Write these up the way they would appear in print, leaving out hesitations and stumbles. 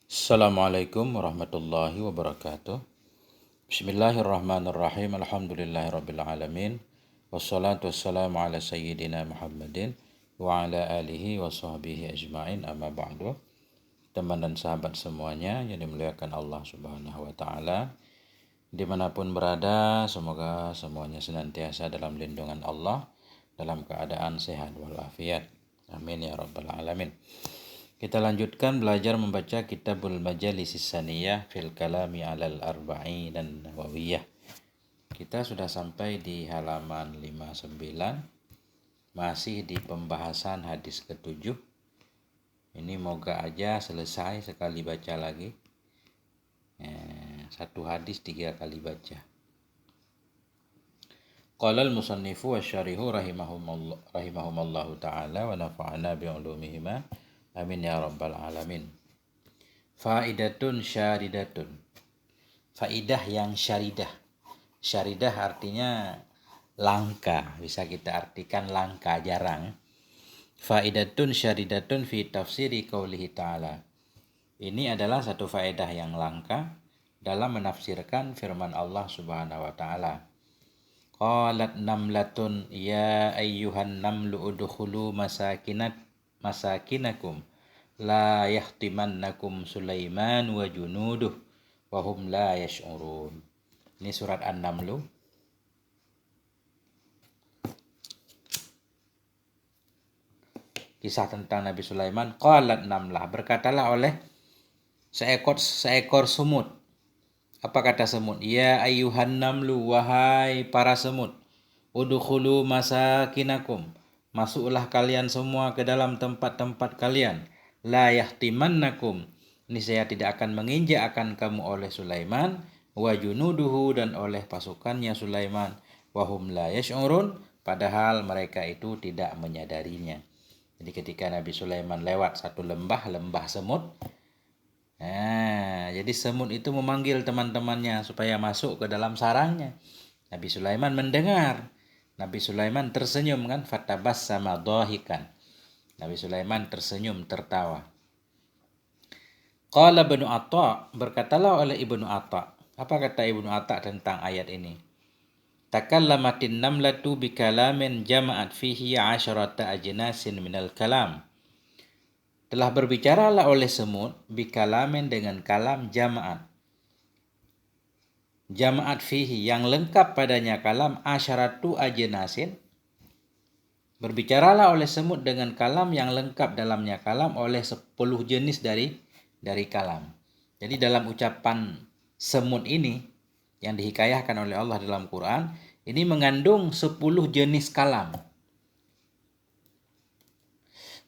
Assalamualaikum warahmatullahi wabarakatuh. Bismillahirrahmanirrahim. Alhamdulillahirabbil alamin. Wassalatu wassalamu ala sayyidina Muhammadin wa ala alihi wa sahbihi ajma'in, amma ba'du. Teman dan sahabat semuanya yang dimuliakan Allah Subhanahu wa taala, dimanapun berada, semoga semuanya senantiasa dalam lindungan Allah, dalam keadaan sehat walafiat. Amin ya rabbal alamin. Kita lanjutkan belajar membaca Kitabul Majalis Saniyah fil Kalami alal Arba'in dan Nawawiyah. Kita sudah sampai di halaman 59, masih di pembahasan hadis ke-7. Ini moga aja selesai sekali baca lagi. Satu hadis 3 kali baca. Qala al-musannifu wa syarihu rahimahumallahu ta'ala wa nafa'ana bi'ulumihima. Amin ya rabbal alamin. Faidatun syaridatun. Faidah yang syaridah. Syaridah artinya langka. Bisa kita artikan langka, jarang. Faidatun syaridatun fi tafsiri qaulihi ta'ala. Ini adalah satu faedah yang langka dalam menafsirkan firman Allah Subhanahu wa ta'ala. Qalat namlatun ya ayyuhan namlu udkhulu masakinakum la yahtimannakum Sulaiman wa junuduh wa hum la yash'urun. Ini surat An-Naml. Kisah tentang Nabi Sulaiman. Qalat namlah, berkatalah oleh seekor semut. Apa kata semut? Ya ayyuhan namlu, wahai para semut, udkhulu masakinakum, masuklah kalian semua ke dalam tempat-tempat kalian. La yahtimannakum, niscaya tidak akan menginjak akan kamu oleh Sulaiman, wa junuduhu, dan oleh pasukannya Sulaiman, wa hum la yash'urun, padahal mereka itu tidak menyadarinya. Jadi ketika Nabi Sulaiman lewat satu lembah semut, jadi semut itu memanggil teman-temannya supaya masuk ke dalam sarangnya. Nabi Sulaiman mendengar. Nabi Sulaiman tersenyum kan, fatabassama dhahikan. Nabi Sulaiman tersenyum, tertawa. Qala Ibnu Atha, berkatalah oleh Ibnu Atha. Apa kata Ibnu Atha tentang ayat ini? Takallamatin namlatu bikalamin jama'at fihi 'asharata ajnasin minal kalam. Telah berbicaralah oleh semut bikalamin dengan kalam jama'at. Jama'at fihi yang lengkap padanya kalam asyaratu ajnasin. Berbicaralah oleh semut dengan kalam yang lengkap dalamnya kalam oleh 10 jenis dari kalam. Jadi dalam ucapan semut ini yang dihikayahkan oleh Allah dalam Quran, ini mengandung 10 jenis kalam.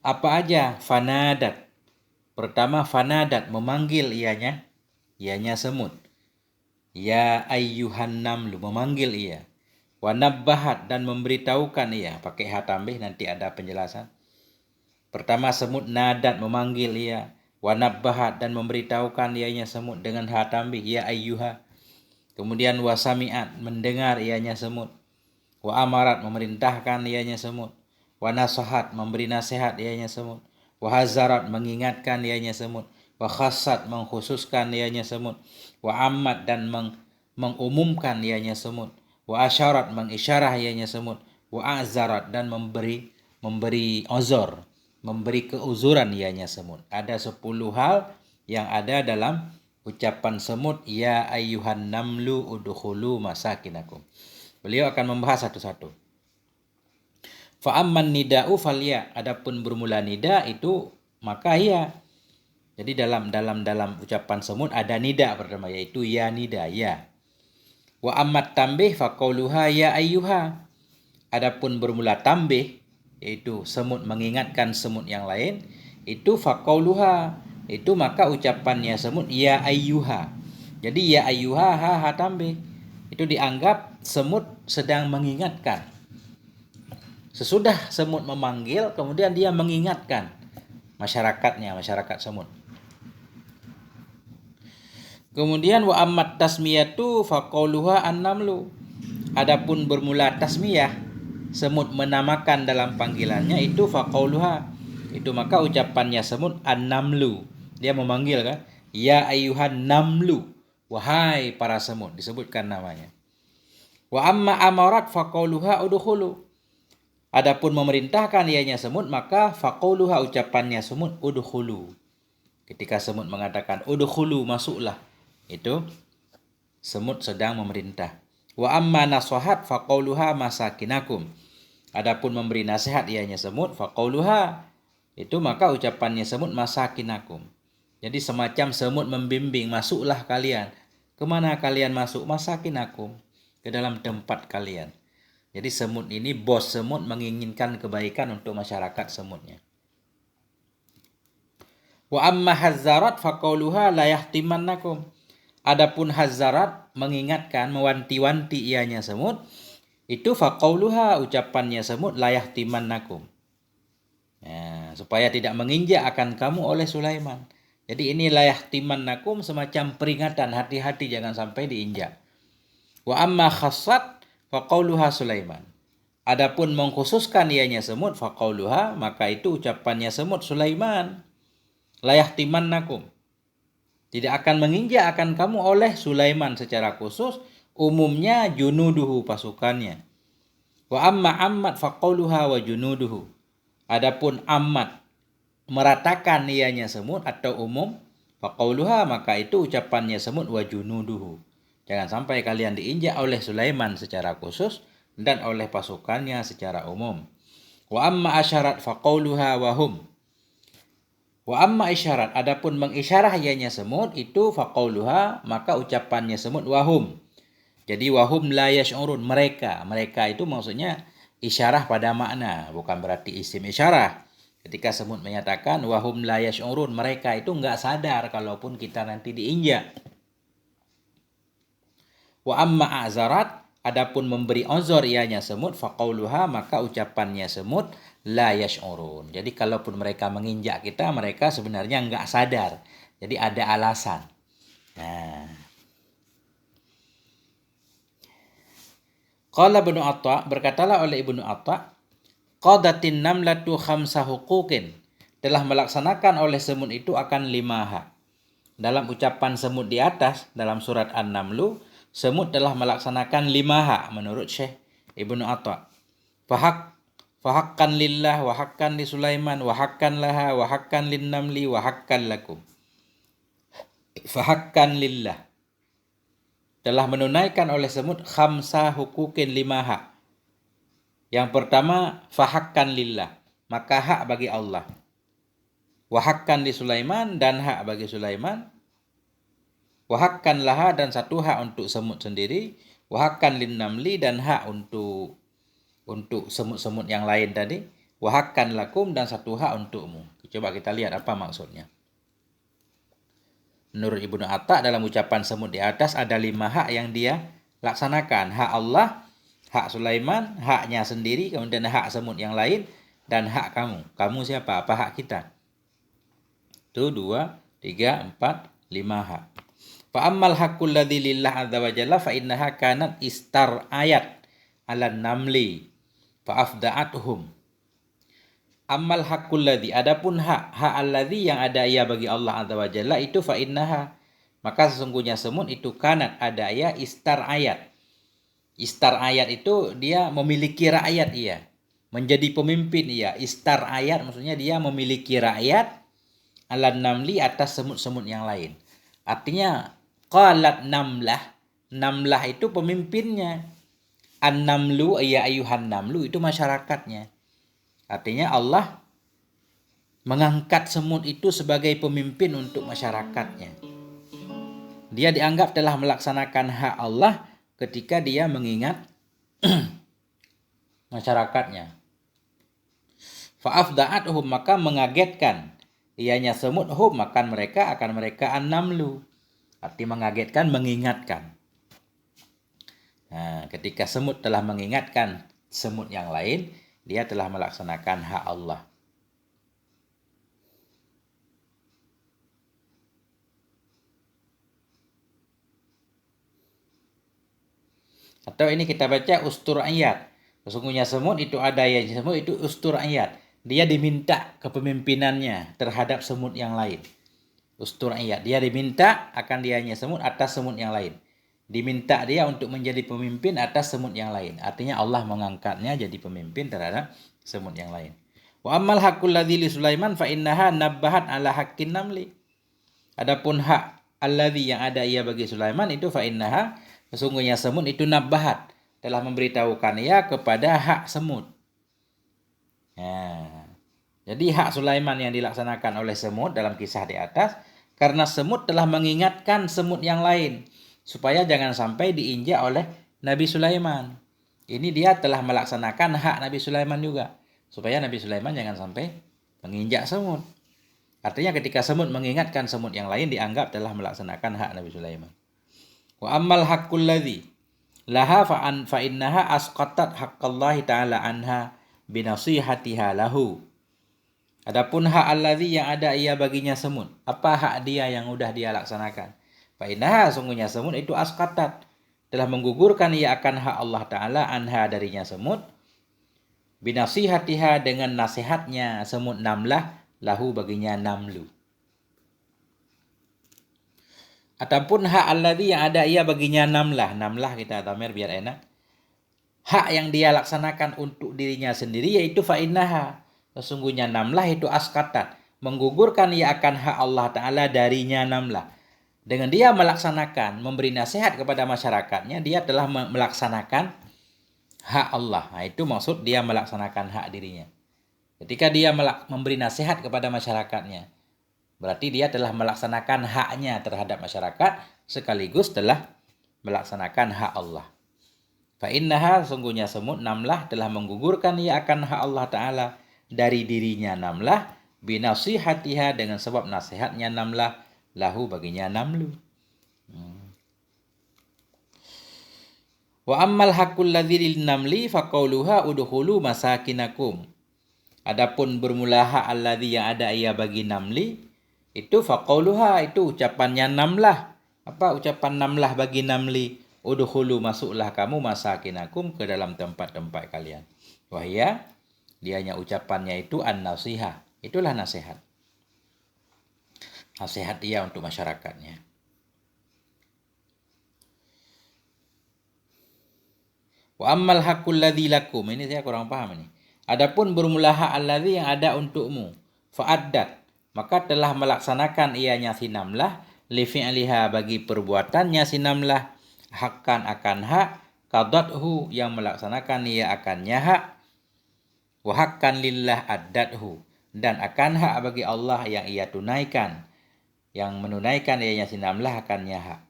Apa aja? Fanadat. Pertama fanadat, memanggil ianya semut. Ya ayyuhan namlu, memanggil ia. Wa nabbahat, dan memberitahukan ia, pakai ha tambih, nanti ada penjelasan. Pertama semut nadat, memanggil ia. Wa nabbahat, dan memberitahukan ianya semut dengan ha tambih, ya ayyuha. Kemudian wa sami'at, mendengar ianya semut. Wa amarat, memerintahkan ianya semut. Wa nasahat, memberi nasihat ianya semut. Wa hazarat, mengingatkan ianya semut. Wa khassat, mengkhususkan ianya semut. Wa ammat, dan mengumumkan ianya semut. Wa asyarat, mengisyarah ianya semut. Wa azarat, dan memberi uzur, memberi keuzuran ianya semut. Ada 10 hal yang ada dalam ucapan semut, ya ayyuhan namlu udkhulu masakinakum. Beliau akan membahas satu-satu. Fa amman nida'u falya, adapun bermula nida itu maka ya. Jadi dalam ucapan semut ada nida pertama, yaitu ya nida, ya. Wa ammat tambih fa qauluha ya ayyuha. Adapun bermula tambih, yaitu semut mengingatkan semut yang lain, itu fa qauluha, itu maka ucapannya semut ya ayyuha. Jadi ya ayyuha ha tambih, itu dianggap semut sedang mengingatkan. Sesudah semut memanggil, kemudian dia mengingatkan masyarakat semut. Kemudian wa ammat tasmiyatu faqauluha an-namlu. Adapun bermula tasmiyah, semut menamakan dalam panggilannya, itu faqauluha, itu maka ucapannya semut an-namlu. Dia memanggil kan, Ya ayyuhan namlu, wahai para semut, disebutkan namanya. Wa amma amarat faqauluha udkhulu. Adapun memerintahkan ianya semut, maka faqauluha ucapannya semut udkhulu. Ketika semut mengatakan udkhulu, masuklah, itu semut sedang memerintah. Wa amma nasahat faqauluha masakinakum. Adapun memberi nasihat ianya semut, faqauluha, itu maka ucapannya semut masakinakum. Jadi semacam semut membimbing, masuklah kalian. Kemana kalian masuk? Masakinakum, ke dalam tempat kalian. Jadi semut ini, bos semut menginginkan kebaikan untuk masyarakat semutnya. Wa amma hazzarat faqauluha la yahtimannakum. Adapun hazzarat mengingatkan, mewanti-wanti ianya semut, itu faqauluha, ucapannya semut, la yahtimannakum. Ya, supaya tidak menginjak akan kamu oleh Sulaiman. Jadi ini la yahtimannakum, semacam peringatan, hati-hati jangan sampai diinjak. Wa amma khassat faqauluha Sulaiman. Adapun mengkhususkan ianya semut, faqauluha, maka itu ucapannya semut Sulaiman. La yahtimannakum, tidak akan menginjak akan kamu oleh Sulaiman secara khusus, umumnya junuduhu, pasukannya. Wa amma ammat faqauluha wa junuduhu. Adapun ammat, meratakan ianya semut atau umum, faqauluha, maka itu ucapannya semut, wa junuduhu. Jangan sampai kalian diinjak oleh Sulaiman secara khusus dan oleh pasukannya secara umum. Wa amma asyarat faqauluha wa hum. Wa amma isyarat, adapun mengisyarah ianya semut, itu faqauluha, maka ucapannya semut wahum. Jadi wahum la yash'urun, mereka. Mereka itu maksudnya isyarah pada makna, bukan berarti isim isyarah. Ketika semut menyatakan wahum la yash'urun, mereka itu enggak sadar kalaupun kita nanti diinjak. Wa amma a'zarat, adapun memberi uzur ianya semut, faqauluha, maka ucapannya semut la yash'urun. Jadi kalaupun mereka menginjak kita, mereka sebenarnya enggak sadar. Jadi ada alasan. Nah, qala Ibnu Atha, berkatalah oleh Ibnu Atha, qadatin namlatu khamsa huquqin, telah melaksanakan oleh semut itu akan 5 hak. Dalam ucapan semut di atas, dalam surat An-Namlu, semut telah melaksanakan 5 hak menurut Syekh Ibnu Atha. Fahakkan lillah, wa hakkan li Sulaiman, wa hakkan laha, wa hakkan lin namli, wa hakkan lakum. Fahakkan lillah, telah menunaikan oleh semut khamsa hukukin 5 hak. Yang pertama, fahakkan lillah, maka hak bagi Allah. Wahakkan li Sulaiman, dan hak bagi Sulaiman. Wahakkan laha, dan 1 hak untuk semut sendiri. Wahakkan lin namli, dan hak untuk semut-semut yang lain tadi. Wahakkan lakum, dan 1 hak untukmu. Coba kita lihat apa maksudnya. Menurut Ibnu Atha, dalam ucapan semut di atas ada 5 hak yang dia laksanakan. Hak Allah, hak Sulaiman, haknya sendiri, kemudian hak semut yang lain, dan hak kamu. Kamu siapa? Apa hak kita? Itu 2, 3, 4, 5 hak. Fa ammal haqqul ladzi lillah azza wa jalla fa innaha kanat istar ayat ala namli fa afda'atuhum. Amal hakul ladzi, adapun hak alladzi yang ada ia bagi Allah azza wa jalla, itu fa innaha, maka sesungguhnya semut itu kanat, ada ia istar ayat. Istar ayat itu dia memiliki rakyat, ia menjadi pemimpin, ia istar ayat maksudnya dia memiliki rakyat ala namli, atas semut-semut yang lain. Artinya qalat namlah, namlah itu pemimpinnya, an-namlu ya ayuhan namlu itu masyarakatnya. Artinya Allah mengangkat semut itu sebagai pemimpin untuk masyarakatnya. Dia dianggap telah melaksanakan hak Allah ketika dia mengingat masyarakatnya. Fa'afda'atuhum, maka mengagetkan ianya semut, hum, makan mereka, akan mereka an-namlu. Arti mengagetkan, mengingatkan. Nah, ketika semut telah mengingatkan semut yang lain, dia telah melaksanakan hak Allah. Atau ini kita baca ustur ayat. Sesungguhnya semut itu ada ya, semut itu ustur ayat. Dia diminta kepemimpinannya terhadap semut yang lain. Usturiyat. Dia diminta akan dianya semut atas semut yang lain. Diminta dia untuk menjadi pemimpin atas semut yang lain. Artinya Allah mengangkatnya jadi pemimpin terhadap semut yang lain. Wa ammal haqqul ladzi li Sulaiman fa innaha nabbahat ala haqqin namli. Adapun hak alladzi yang ada ia bagi Sulaiman itu fa innaha, sesungguhnya semut itu nabbahat, telah memberitahukan ia kepada hak semut. Jadi hak Sulaiman yang dilaksanakan oleh semut dalam kisah di atas, karena semut telah mengingatkan semut yang lain supaya jangan sampai diinjak oleh Nabi Sulaiman. Ini dia telah melaksanakan hak Nabi Sulaiman juga, supaya Nabi Sulaiman jangan sampai menginjak semut. Artinya ketika semut mengingatkan semut yang lain, dianggap telah melaksanakan hak Nabi Sulaiman. Wa ammal haqqul ladzi laha fa innaha asqatat haqqallahi ta'ala anha binasihatiha lahu. Adapun hak alladzi yang ada ia baginya semut, apa hak dia yang udah dia laksanakan? Fa innaha, sungguhnya semut itu asqatat, telah menggugurkan ia akan hak Allah Ta'ala anha darinya semut, binasihatiha dengan nasihatnya semut namlah lahu baginya namlu. Ataupun hak alladzi yang ada ia baginya namlah. Namlah kita tamir biar enak. Hak yang dia laksanakan untuk dirinya sendiri yaitu fa innaha, sesungguhnya namlah itu askatat, menggugurkan ia akan hak Allah Ta'ala darinya namlah. Dengan dia melaksanakan, memberi nasihat kepada masyarakatnya, dia telah melaksanakan hak Allah. Nah, itu maksud dia melaksanakan hak dirinya. Ketika dia memberi nasihat kepada masyarakatnya, berarti dia telah melaksanakan haknya terhadap masyarakat sekaligus telah melaksanakan hak Allah. Fa innaha, sungguhnya semut namlah telah menggugurkan ia akan hak Allah Ta'ala dari dirinya namlah, binasihatiha dengan sebab nasihatnya namlah lahu baginya namlu. Wa ammal haqqul ladzi lin namli fa qauluha udkhulu masakinakum. Adapun bermula hak alladzi yang ada ia bagi namli, itu faqauluha, itu ucapannya namlah. Apa ucapan namlah bagi namli? Udkhulu, masuklah kamu masakinakum, ke dalam tempat-tempat kalian. Wahya, dianya ucapannya itu an-nasihah. Itulah nasihat. Nasihat dia untuk masyarakatnya. Wa ammal haqqul ladzi lakum, ini saya kurang paham ini. Adapun bermula hak alladzi yang ada untukmu, fa'addat, maka telah melaksanakan ianya si namlah, li fi'liha, bagi perbuatannya si namlah, hakkan akan hak, qadathu, yang melaksanakan ia akannya hak, wa hakkan lillah addathu, dan akan hak bagi Allah yang ia tunaikan, yang menunaikan ianya si namlah akannya hak.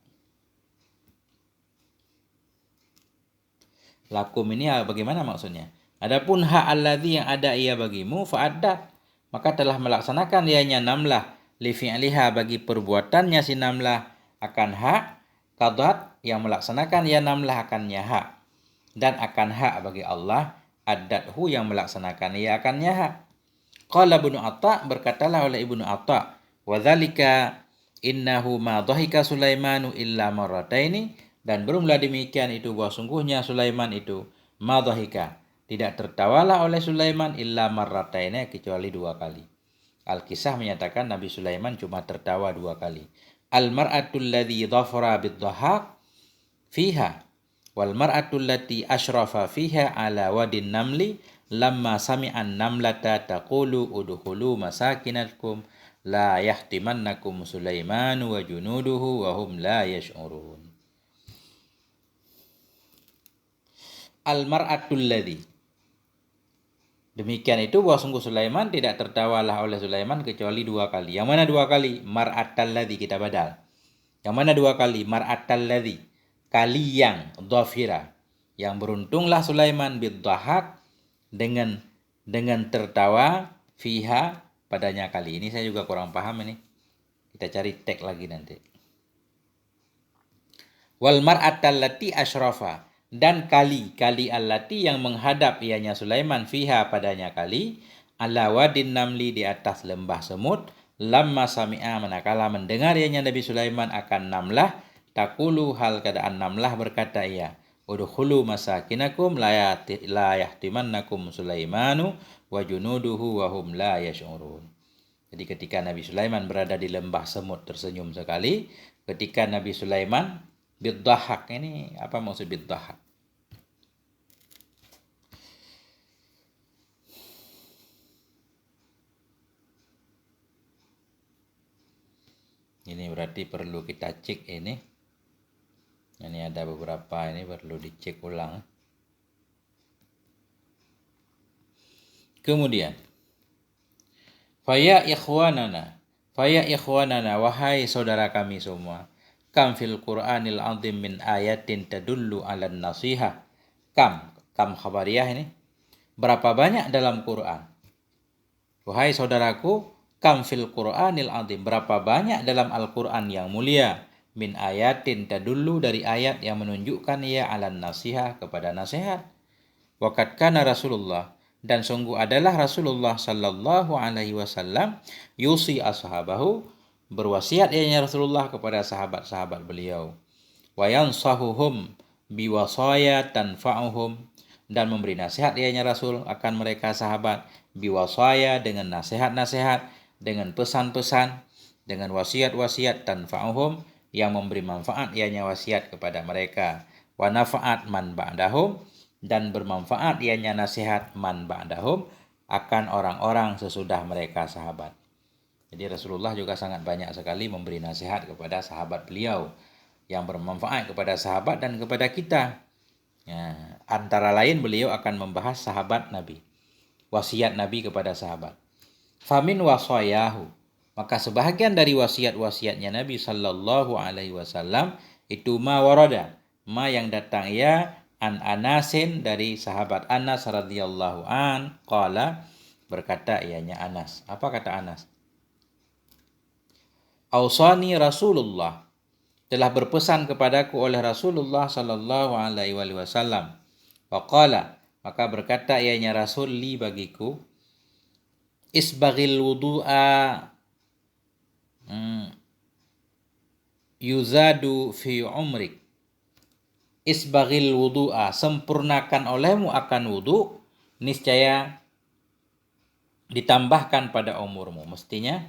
Lakum ini bagaimana maksudnya? Adapun hak alladzi yang ada ia bagimu, fa'addat, maka telah melaksanakan ianya namlah, li fi'liha, bagi perbuatannya si namlah akan hak, qadat, yang melaksanakan ia namlah akannya hak, dan akan hak bagi Allah, addathu, yang melaksanakan ia akannya hak. Qala Ibnu Atha, berkatalah oleh Ibnu Atha, wa dzalika innahu ma dhahika Sulaimanu illa marrataini, dan bermula demikian itu bahwa sungguhnya Sulaiman itu madhahika, tidak tertawalah oleh Sulaiman illa marrataini, kecuali 2 kali. Al-Kisah menyatakan Nabi Sulaiman cuma tertawa 2 kali. Al-mar'atul ladzi dhafara bid-dhahak fiha wal mar'atul lati asyrafa fiha ala wadin namli lamma sami'an namlata taqulu udkhulu masakinakum la yahtimannakum Sulaimanu wa junuduhu wa hum la yash'urun. Al-mar'atul ladzi, demikian itu bahwa sungguh Sulaiman tidak tertawalah oleh Sulaiman kecuali 2 kali. Yang mana 2 kali? Mar'atal ladzi, kita badal. Yang mana 2 kali? Mar'atal ladzi, kali yang dhafira, yang beruntunglah Sulaiman bid-dhahak, dengan tertawa, fiha, padanya kali. Ini saya juga kurang paham ini. Kita cari teks lagi nanti. Wal mar'atal lati asyrafa, dan kali allati yang menghadap ianya Sulaiman, fiha, padanya kali, ala wadin namli, di atas lembah semut, lamma sami'a, manakala mendengar ianya Nabi Sulaiman akan namlah, takulu, hal keadaan namlah berkata ia, udkhulu masakinakum la yahtimannakum Sulaimanu wa junuduhu wa hum la yash'urun. Jadi ketika Nabi Sulaiman berada di lembah semut tersenyum sekali. Ketika Nabi Sulaiman bidhahak, ini apa maksud bidhahak? Ini berarti perlu kita cek ini. Ini ada beberapa ini perlu dicek ulang. Kemudian, Faya ikhwanana, wahai saudara kami semua. Kam fil Qur'anil azim min ayatin tadullu 'alan nasiha. Kam khabariyah ini. Berapa banyak dalam Quran? Wahai saudaraku, kam fil Qur'anil azim. Berapa banyak dalam Al-Quran yang mulia. Min ayatin tadullu, dari ayat yang menunjukkan ia 'alan nasiha, kepada nasihat. Waqad kana Rasulullah, dan sungguh adalah Rasulullah sallallahu alaihi wasallam yusi ashabahu, berwasiat ianya Rasulullah kepada sahabat-sahabat beliau. Wa yansahuhum biwasaya tanfa'uhum, dan memberi nasihat ianya Rasul akan mereka sahabat biwasaya, dengan nasihat-nasihat, dengan pesan-pesan, dengan wasiat-wasiat tanfa'uhum, yang memberi manfaat ianya wasiat kepada mereka. Wa nafa'at man ba'dahum, dan bermanfaat ianya nasihat man ba'dahum, akan orang-orang sesudah mereka sahabat. Jadi Rasulullah juga sangat banyak sekali memberi nasihat kepada sahabat beliau yang bermanfaat kepada sahabat dan kepada kita. Ya, antara lain beliau akan membahas sahabat Nabi, wasiat Nabi kepada sahabat. Famin wasayahu, maka sebahagian dari wasiat-wasiatnya Nabi sallallahu alaihi wasallam itu ma warada, ma yang datang ia an Anasin, dari sahabat Anas radhiyallahu an, qala, berkata ianya Anas. Apa kata Anas? Ausani Rasulullah, telah berpesan kepadaku oleh Rasulullah sallallahu alaihi wasallam. Wa qala, maka berkata ianya Rasul, li, bagiku, isbaghil wudu'a yuzadu fi umrik. Isbaghil wudu'a, sempurnakan olehmu akan wudu, niscaya ditambahkan pada umurmu. Mestinya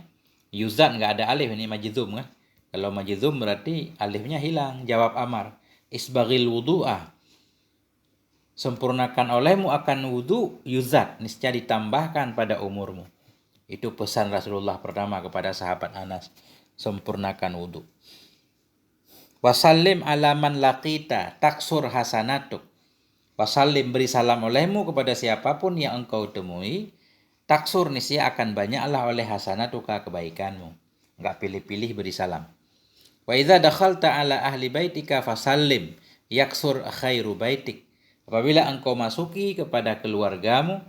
yuzad, nggak ada alif, ini majzum kan. Kalau majzum berarti alifnya hilang, jawab amar. Isbaghil wudu'a, sempurnakan olehmu akan wudu, yuzad, niscaya ditambahkan pada umurmu. Itu pesan Rasulullah pertama kepada sahabat Anas, sempurnakan wudu. Wasallim alaman laqita taksur hasanatuk. Wasallim, beri salam olehmu kepada siapapun yang engkau temui, taksur, niscaya akan banyaklah oleh hasanatuka, kebaikanmu. Enggak pilih-pilih beri salam. Wa idza dakhalta ala ahli baitika fasallim yaksur khairu baitik. Apabila engkau masuki kepada keluargamu,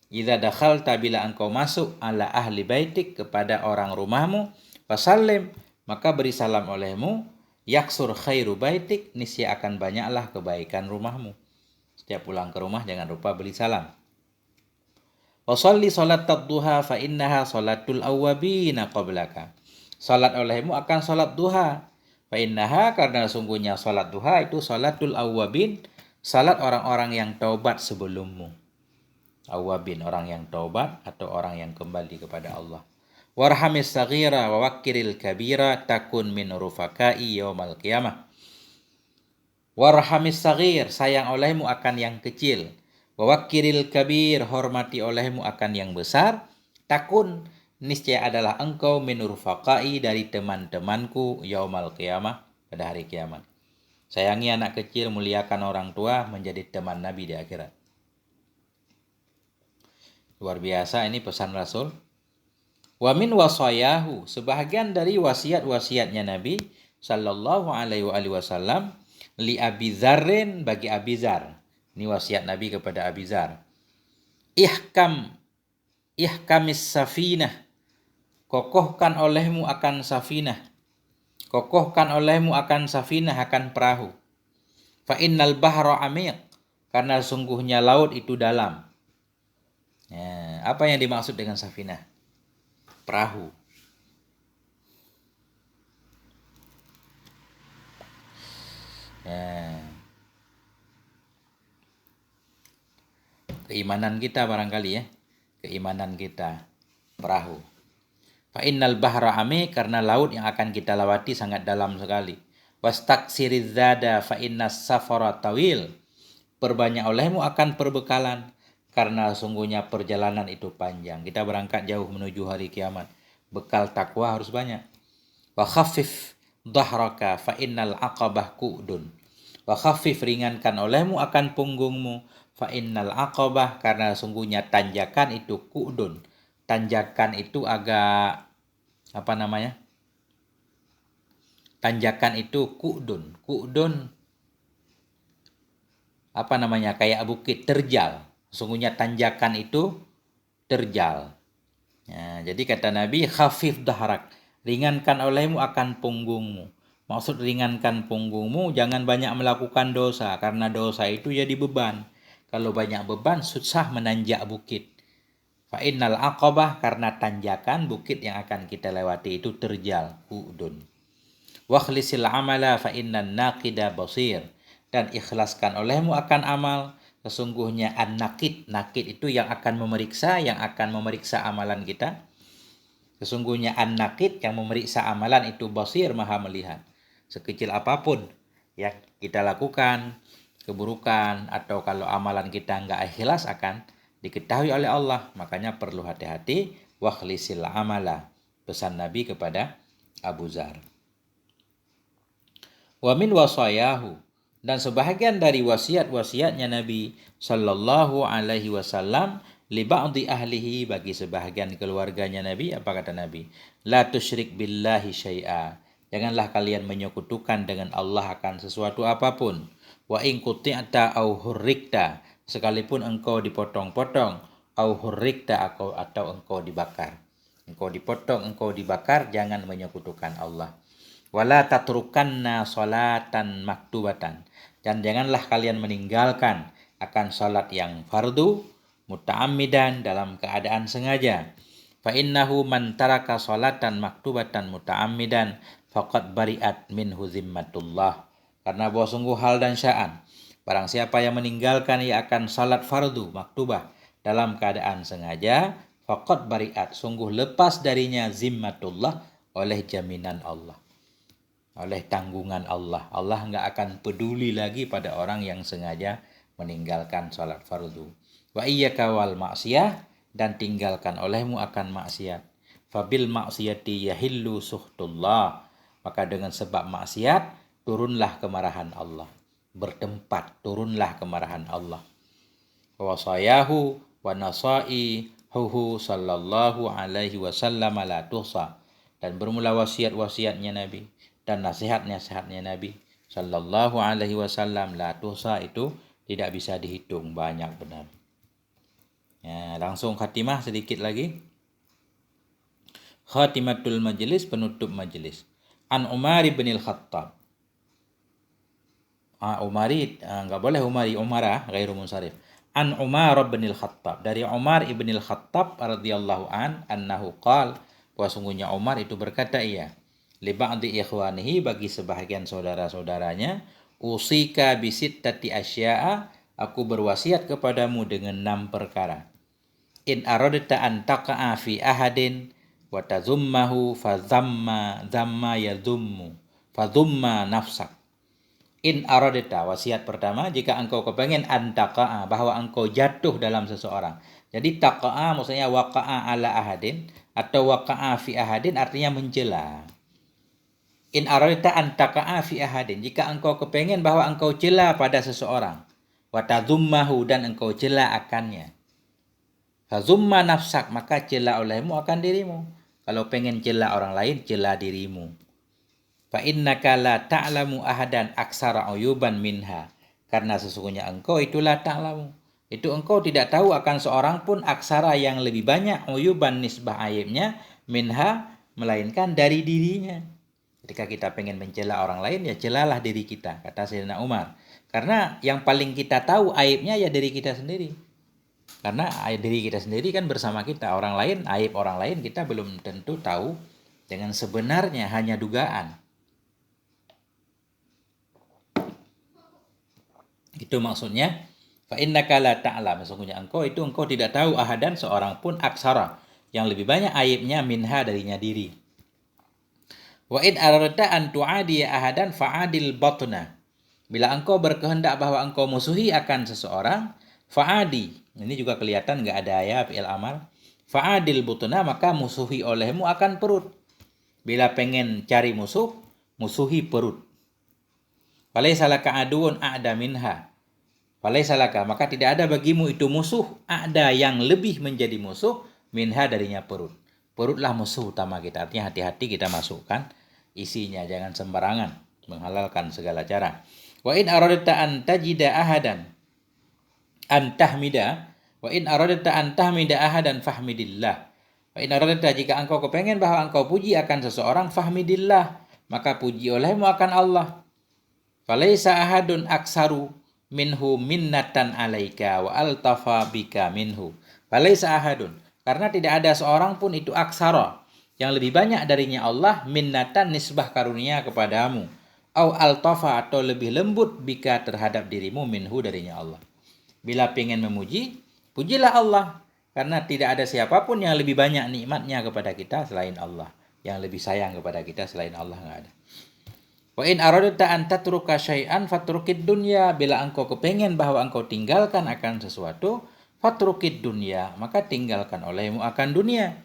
idza dakhalta, bila engkau masuk, ala ahli baitik, kepada orang rumahmu, fasallim, maka beri salam olehmu, yaksur khairu baitik, niscaya akan banyaklah kebaikan rumahmu. Setiap pulang ke rumah jangan lupa beri salam. Wa sholli sholatat duha fa innaha sholatul awwabina qablaka. Salat olehmu akan salat duha. Fa innaha, karena sungguhnya salat duha itu sholatul awwabin, salat orang-orang yang taubat sebelummu. Awwabin, orang yang taubat atau orang yang kembali kepada Allah. Warhamis saghira wa wakkiril kabira takun min rufakai yaumal qiyamah. Warhamis saghir, sayang olehmu akan yang kecil. Wa wakkiril kabir, hormati olehmu akan yang besar. Takun, niscaya adalah engkau min rufakai, dari teman-temanku, yaumal qiyamah, pada hari kiamat. Sayangi anak kecil, muliakan orang tua, menjadi teman Nabi di akhirat. Luar biasa ini pesan Rasul. Wa min wasayahu, sebahagian dari wasiat-wasiatnya Nabi sallallahu alaihi wasallam, li Abi Dzarrin, bagi Abi Dzar. Ini wasiat Nabi kepada Abi Dzar. Ihkamis safinah, kokohkan olehmu akan safinah. Kokohkan olehmu akan safinah, akan perahu. Fa innal bahra amiq, karena sungguhnya laut itu dalam. Ya, apa yang dimaksud dengan safinah? Perahu. Ya. Keimanan kita barangkali ya. Keimanan kita, perahu. Fa innal bahra ame, karena laut yang akan kita lewati sangat dalam sekali. Wastaksiriz zada fa innas safara tawil. Perbanyak olehmu akan perbekalan, karena sungguhnya perjalanan itu panjang. Kita berangkat jauh menuju hari kiamat. Bekal takwa harus banyak. Wa khaffif dhahraka fa innal aqabah qu'dun. Wa khaffif, ringankan olehmu akan punggungmu, fa innal aqabah, karena sungguhnya tanjakan itu qu'dun. Tanjakan itu agak Tanjakan itu qu'dun. Qu'dun kayak bukit, terjal. Sungguhnya tanjakan itu terjal. Ya, jadi kata Nabi, khafif dahrak, ringankan olehmu akan punggungmu. Maksud ringankan punggungmu, jangan banyak melakukan dosa, karena dosa itu jadi beban. Kalau banyak beban, susah menanjak bukit. Fa innal aqabah, karena tanjakan bukit yang akan kita lewati itu terjal, udun. Wakhlisil amala fa innan naqida basir. Dan ikhlaskan olehmu akan amal, sesungguhnya an-naqid. Naqid itu yang akan memeriksa amalan kita. Sesungguhnya an-naqid yang memeriksa amalan itu basir, maha melihat. Sekecil apapun yang kita lakukan, keburukan, atau kalau amalan kita enggak ikhlas akan diketahui oleh Allah. Makanya perlu hati-hati. Wakhlisil amala, pesan Nabi kepada Abu Dzar. Wa min wasayahu, dan sebahagian dari wasiat-wasiatnya Nabi sallallahu alaihi wasallam li ba'di ahlihi, bagi sebahagian keluarganya Nabi. Apa kata Nabi? La tusyrik billahi syai'a. Janganlah kalian menyekutukan dengan Allah akan sesuatu apapun. Wa in quti'ta au hurrikta, sekalipun engkau dipotong-potong, au hurrikta, atau engkau dibakar. Engkau dipotong, engkau dibakar, jangan menyekutukan Allah. Wala tatrukanna salatan maktubatan, dan janganlah kalian meninggalkan akan salat yang fardu muta'ammidan, dalam keadaan sengaja. Fa innahu man taraka salatan maktubatan muta'ammidan faqad bari'at minhu zimmatullah. Karena bahwa sungguh hal dan sya'an, barang siapa yang meninggalkan ia akan salat fardu maktubah dalam keadaan sengaja, faqad bari'at, sungguh lepas darinya zimmatullah, oleh jaminan Allah, oleh tanggungan Allah. Allah enggak akan peduli lagi pada orang yang sengaja meninggalkan salat fardu. Wa iyyaka wal maksiyah, dan tinggalkan olehmu akan maksiat. Fabil maksiyati yahillu suhtullah, maka dengan sebab maksiat turunlah kemarahan Allah. Bertempat turunlah kemarahan Allah. Wa wasayahu wa nasai huhu sallallahu alaihi wasallam la tuhsa, dan bermula wasiat-wasiatnya Nabi dan nasihat-nasihatnya Nabi sallallahu alaihi wasallam la tuhsa, itu tidak bisa dihitung, banyak benar. Ya, langsung khatimah sedikit lagi. Khatimatul majlis, penutup majlis. An Umar bin al-Khattab. Umari, enggak boleh Umara ghairu munsharif. An Umar bin al-Khattab, dari Umar ibn al-Khattab radhiyallahu annahu qala, bahwa sungguhnya Umar itu berkata, ia li ba'di ikhwanihi, bagi sebahagian saudara-saudaranya, usika bisittati asya'a, aku berwasiat kepadamu dengan 6 perkara. In aradta an taqa'a fi ahadin wa tazummahu fa dhamma yadhummu fa dhumma nafsak. In aradta, wasiat pertama, jika engkau kepengen an taqa'a, bahwa engkau jatuh dalam seseorang. Jadi taqa'a maksudnya waqa'a ala ahadin, atau waqa'a fi ahadin artinya mencela. In aradta an taqa'a fi ahadin, jika engkau kepengen bahwa engkau cela pada seseorang, wa tadhummahu, dan engkau cela akannya, fazumma nafsak, maka cela olehmu akan dirimu. Kalau pengen cela orang lain, cela dirimu. Fa innaka la ta'lamu ahadan aksara uyuban minha, karena sesungguhnya engkau itulah ta'lamu, itu engkau tidak tahu akan seorang pun aksara yang lebih banyak uyuban, nisbah aibnya, minha, melainkan dari dirinya. Ketika kita pengen mencela orang lain, ya celalah diri kita, kata Sayyidina Umar. Karena yang paling kita tahu aibnya ya diri kita sendiri. Karena aib diri kita sendiri kan bersama kita. Orang lain, aib orang lain kita belum tentu tahu dengan sebenarnya, hanya dugaan. Itu maksudnya fa innaka la ta'lam, sesungguhnya engkau tidak tahu ahadan, seorang pun, aksara, yang lebih banyak aibnya minha darinya diri. Wa in aradta an tu'adiya ahadan fa'adil batna. Bila engkau berkehendak bahwa engkau musuhi akan seseorang, fa'adi. Ini juga kelihatan enggak ada ya fi'il amar. Fa'adil batna, maka musuhi olehmu akan perut. Bila pengen cari musuh, musuhi perut. Falaisa laka aduun a'da minha. Falaisa laka, maka tidak ada bagimu itu musuh, ada yang lebih menjadi musuh minha darinya perut. Perutlah musuh utama kita. Artinya hati-hati kita masukkan isinya, jangan sembarangan menghalalkan segala cara. Wa in aradta an tajida ahadan an tahmida, wa in aradta an tahmida ahadan fahmidillah. Wa in aradta, jika engkau kepengen bahwa engkau puji akan seseorang, fahmidillah, maka puji olehmu akan Allah. Falaisa ahadun aksaru minhu minnatan alaika wa altafa bika minhu. Falaisa ahadun, karena tidak ada seorang pun itu aksara, yang lebih banyak darinya Allah, minnatan nisbah karunia kepadamu, au altafa atau lebih lembut bika terhadap dirimu minhu darinya Allah. Bila pengen memuji, pujilah Allah, karena tidak ada siapapun yang lebih banyak nikmatnya kepada kita selain Allah, yang lebih sayang kepada kita selain Allah enggak ada. Wa in aradta an tatruka syai'an fatrukid dunya, bila engkau kepengen bahwa engkau tinggalkan akan sesuatu, fatrukid dunya, maka tinggalkan olehmu akan dunia.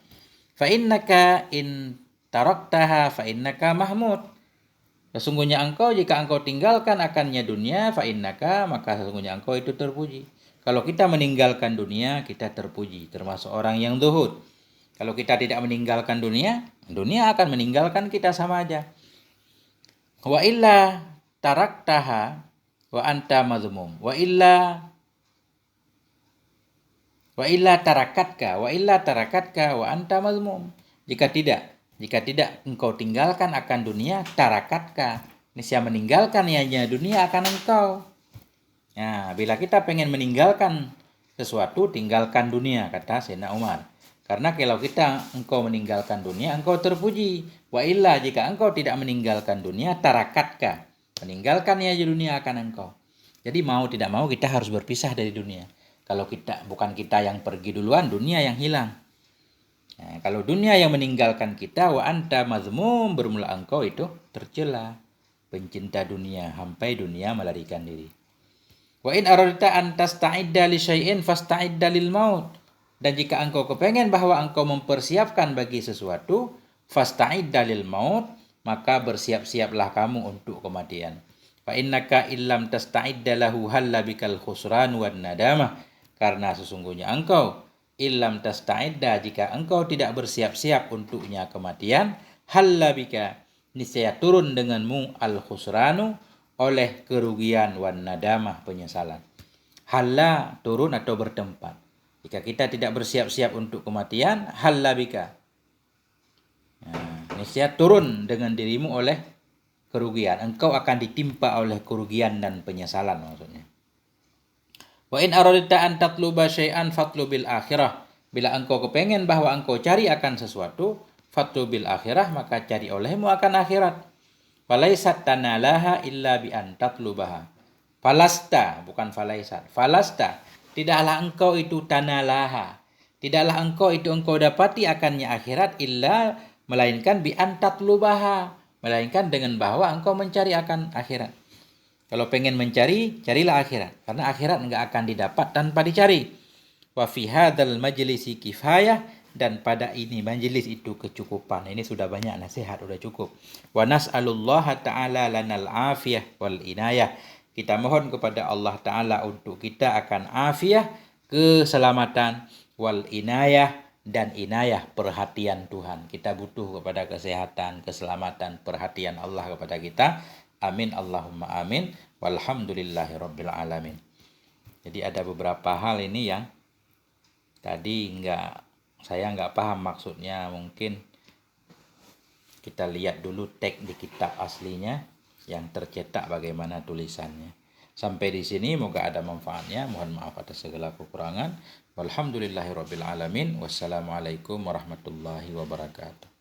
Fa innaka in taraktaha fa innaka mahmud. Sesungguhnya engkau, jika engkau tinggalkan akannya dunia, fa innaka, maka sesungguhnya engkau itu terpuji. Kalau kita meninggalkan dunia, kita terpuji, termasuk orang yang zuhud. Kalau kita tidak meninggalkan dunia, dunia akan meninggalkan kita sama aja. Wa illa taraktaha wa anta mazmum. Wa illa tarakatka wa anta mazmum. Jika tidak engkau tinggalkan akan dunia, tarakatka, niscaya meninggalkan ianya dunia akan engkau. Nah, bila kita pengen meninggalkan sesuatu, tinggalkan dunia, kata Sayyidina Umar. Karena kalau engkau meninggalkan dunia, engkau terpuji. Wa illa, jika engkau tidak meninggalkan dunia, tarakatka, meninggalkan ianya dunia akan engkau. Jadi mau tidak mau kita harus berpisah dari dunia. Kalau bukan kita yang pergi duluan, dunia yang hilang. Nah, kalau dunia yang meninggalkan kita, wa anta mazmum, bermula engkau itu tercela, pencinta dunia, sampai dunia melarikan diri. Wa in aradta an tasta'idda li syai'in fasta'idda lil maut. Dan jika engkau kepengen bahwa engkau mempersiapkan bagi sesuatu, fasta'idda lil maut, maka bersiap-siaplah kamu untuk kematian. Fa innaka illam tasta'idda lahu halla bikal khusran wan nadamah. Karena sesungguhnya engkau illam tasta'idda, jika engkau tidak bersiap-siap untuknya kematian, halla bika, niscaya turun denganmu al khusranu, oleh kerugian, wan nadamah, penyesalan. Halla turun atau bertempat. Jika kita tidak bersiap-siap untuk kematian, halla bika, niscaya turun dengan dirimu oleh kerugian. Engkau akan ditimpa oleh kerugian dan penyesalan maksudnya. Wa in aradta an tatluba syai'an fatlubil akhirah. Bila engkau kepengen bahwa engkau cari akan sesuatu, fatlubil akhirah, maka cari olehmu akan akhirat. Falaisat tanalaha illa bi an tatlubaha. Falasta, bukan falaisat. Falasta, tidaklah engkau itu tanalaha. Tidaklah engkau itu engkau dapati akannya akhirat illa, melainkan bi an tatlubaha, melainkan dengan bahwa engkau mencari akan akhirat. Kalau pengen mencari, carilah akhirat. Karena akhirat enggak akan didapat tanpa dicari. Wa fi hadzal majlisi kifayah, dan pada ini majelis itu kecukupan. Ini sudah banyak nasihat, sudah cukup. Wa nas'alullaha ta'ala lanal afiyah wal inayah. Kita mohon kepada Allah Ta'ala untuk kita akan afiyah, keselamatan, wal inayah, dan inayah, perhatian Tuhan. Kita butuh kepada kesehatan, keselamatan, perhatian Allah kepada kita. Amin Allahumma amin. Walhamdulillahi rabbil alamin. Jadi ada beberapa hal ini yang tadi saya nggak paham maksudnya. Mungkin kita lihat dulu teks di kitab aslinya yang tercetak bagaimana tulisannya. Sampai di sini moga ada manfaatnya. Mohon maaf atas segala kekurangan. Walhamdulillahi rabbil alamin. Wassalamualaikum warahmatullahi wabarakatuh.